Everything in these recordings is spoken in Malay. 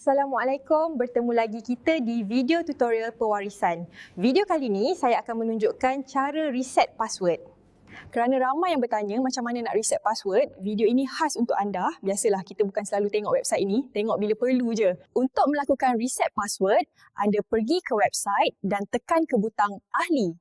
Assalamualaikum, bertemu lagi kita di video tutorial pewarisan. Video kali ini saya akan menunjukkan cara reset password. Kerana ramai yang bertanya macam mana nak reset password, video ini khas untuk anda. Biasalah kita bukan selalu tengok website ini, tengok bila perlu je. Untuk melakukan reset password, anda pergi ke website dan tekan ke butang ahli.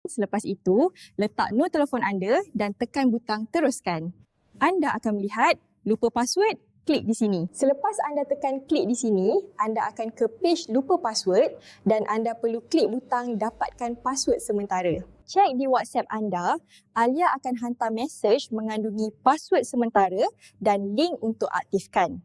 Selepas itu, letak nombor telefon anda dan tekan butang teruskan. Anda akan melihat lupa password, klik di sini. Selepas anda tekan klik di sini, anda akan ke page lupa password dan anda perlu klik butang dapatkan password sementara. Cek di WhatsApp anda, Alia akan hantar mesej mengandungi password sementara dan link untuk aktifkan.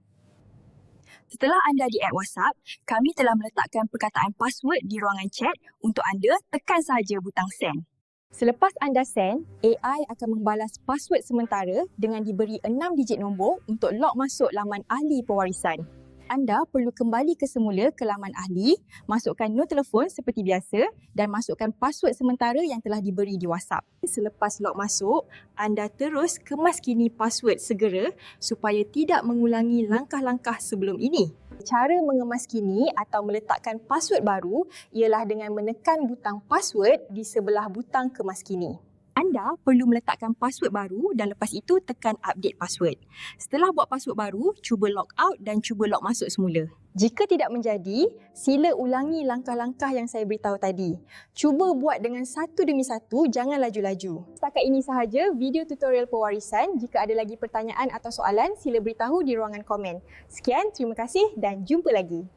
Setelah anda di-add WhatsApp, kami telah meletakkan perkataan password di ruangan chat. Untuk anda, tekan sahaja butang send. Selepas anda send, AI akan membalas password sementara dengan diberi 6 digit nombor untuk log masuk laman ahli pewarisan. Anda perlu kembali ke semula ke laman ahli, masukkan nombor telefon seperti biasa dan masukkan password sementara yang telah diberi di WhatsApp. Selepas log masuk, anda terus kemaskini password segera supaya tidak mengulangi langkah-langkah sebelum ini. Cara mengemaskini atau meletakkan password baru ialah dengan menekan butang password di sebelah butang kemaskini. Anda perlu meletakkan password baru dan lepas itu tekan update password. Setelah buat password baru, cuba log out dan cuba log masuk semula. Jika tidak menjadi, sila ulangi langkah-langkah yang saya beritahu tadi. Cuba buat dengan satu demi satu, jangan laju-laju. Setakat ini sahaja video tutorial pewarisan. Jika ada lagi pertanyaan atau soalan, sila beritahu di ruangan komen. Sekian, terima kasih dan jumpa lagi.